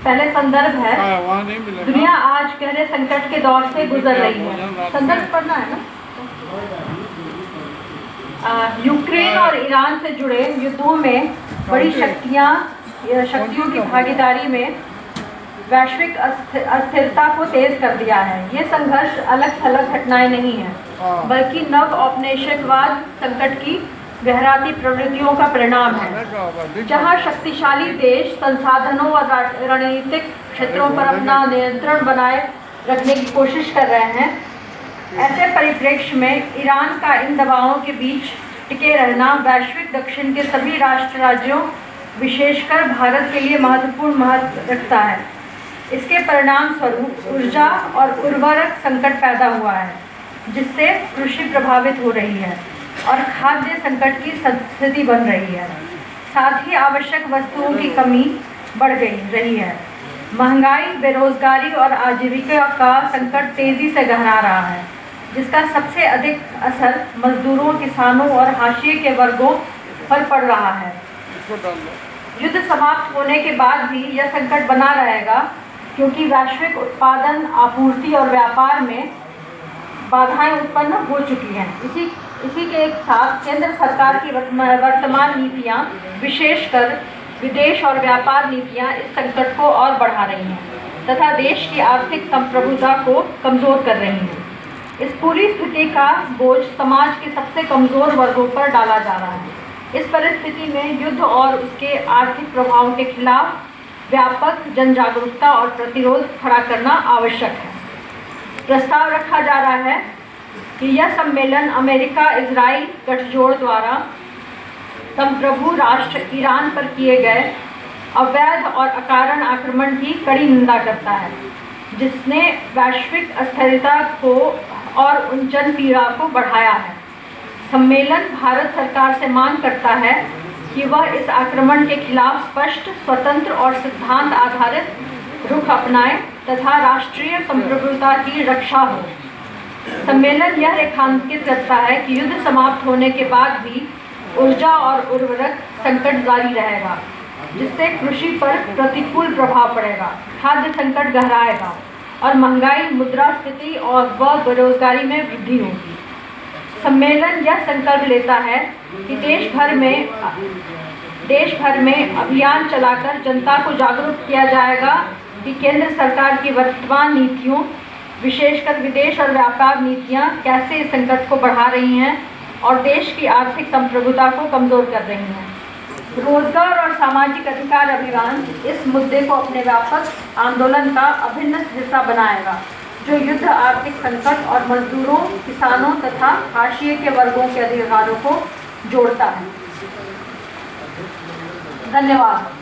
पहले संदर्भ है। दुनिया आज गहरे संकट के दौर से गुजर रही है। संदर्भ पढ़ना है ना। यूक्रेन और ईरान से जुड़े युद्धों में बड़ी शक्तियों की भागीदारी में वैश्विक अस्थिरता को तेज कर दिया है। ये संघर्ष अलग थलग घटनाएं नहीं है, बल्कि नव औपनिवेशवाद संकट की गहराती प्रवृत्तियों का परिणाम है। जहां शक्तिशाली देश संसाधनों और रणनीतिक क्षेत्रों पर अपना नियंत्रण बनाए रखने की कोशिश कर रहे हैं, ऐसे परिप्रेक्ष्य में ईरान का इन दबावों के बीच टिके रहना वैश्विक दक्षिण के सभी राष्ट्र राज्यों, विशेषकर भारत के लिए महत्वपूर्ण महत्व रखता है। इसके परिणाम स्वरूप ऊर्जा और उर्वरक संकट पैदा हुआ है, जिससे कृषि प्रभावित हो रही है और खाद्य संकट की स्थिति बन रही है। साथ ही आवश्यक वस्तुओं की कमी बढ़ रही है। महंगाई, बेरोजगारी और आजीविका का संकट तेजी से गहरा रहा है, जिसका सबसे अधिक असर मजदूरों, किसानों और हाशिए के वर्गों पर पड़ रहा है। युद्ध समाप्त होने के बाद भी यह संकट बना रहेगा, क्योंकि वैश्विक उत्पादन, आपूर्ति और व्यापार में बाधाएं उत्पन्न हो चुकी हैं। इसी के एक साथ केंद्र सरकार की वर्तमान नीतियां, विशेषकर विदेश और व्यापार नीतियां, इस संकट को और बढ़ा रही हैं तथा देश की आर्थिक संप्रभुता को कमजोर कर रही हैं। इस पूरी स्थिति का बोझ समाज के सबसे कमजोर वर्गों पर डाला जा रहा है। इस परिस्थिति में युद्ध और उसके आर्थिक प्रभावों के खिलाफ व्यापक जन जागरूकता और प्रतिरोध खड़ा करना आवश्यक है। प्रस्ताव रखा जा रहा है कि यह सम्मेलन अमेरिका इजराइल गठजोड़ द्वारा संप्रभु राष्ट्र ईरान पर किए गए अवैध और अकारण आक्रमण की कड़ी निंदा करता है, जिसने वैश्विक अस्थिरता को और उन जन पीड़ा को बढ़ाया है। सम्मेलन भारत सरकार से मांग करता है कि वह इस आक्रमण के खिलाफ स्पष्ट, स्वतंत्र और सिद्धांत आधारित रुख अपनाए तथा राष्ट्रीय संप्रभुता की रक्षा हो। सम्मेलन यह रेखांकित करता है कि युद्ध समाप्त होने के बाद भी ऊर्जा और उर्वरक संकट जारी रहेगा, जिससे कृषि पर प्रतिकूल प्रभाव पड़ेगा, खाद्य संकट गहराएगा और महंगाई, मुद्रास्फीति और बेरोजगारी में वृद्धि होगी। सम्मेलन यह संकल्प लेता है कि देश भर में अभियान चलाकर जनता को जागरूक किया जाएगा कि केंद्र सरकार की वर्तमान नीतियों, विशेषकर विदेश और व्यापार नीतियां कैसे इस संकट को बढ़ा रही हैं और देश की आर्थिक संप्रभुता को कमजोर कर रही हैं। रोजगार और सामाजिक अधिकार अभियान इस मुद्दे को अपने व्यापक आंदोलन का अभिन्न हिस्सा बनाएगा, जो युद्ध, आर्थिक संकट और मजदूरों, किसानों तथा हाशिए के वर्गों के अधिकारों को जोड़ता है। धन्यवाद।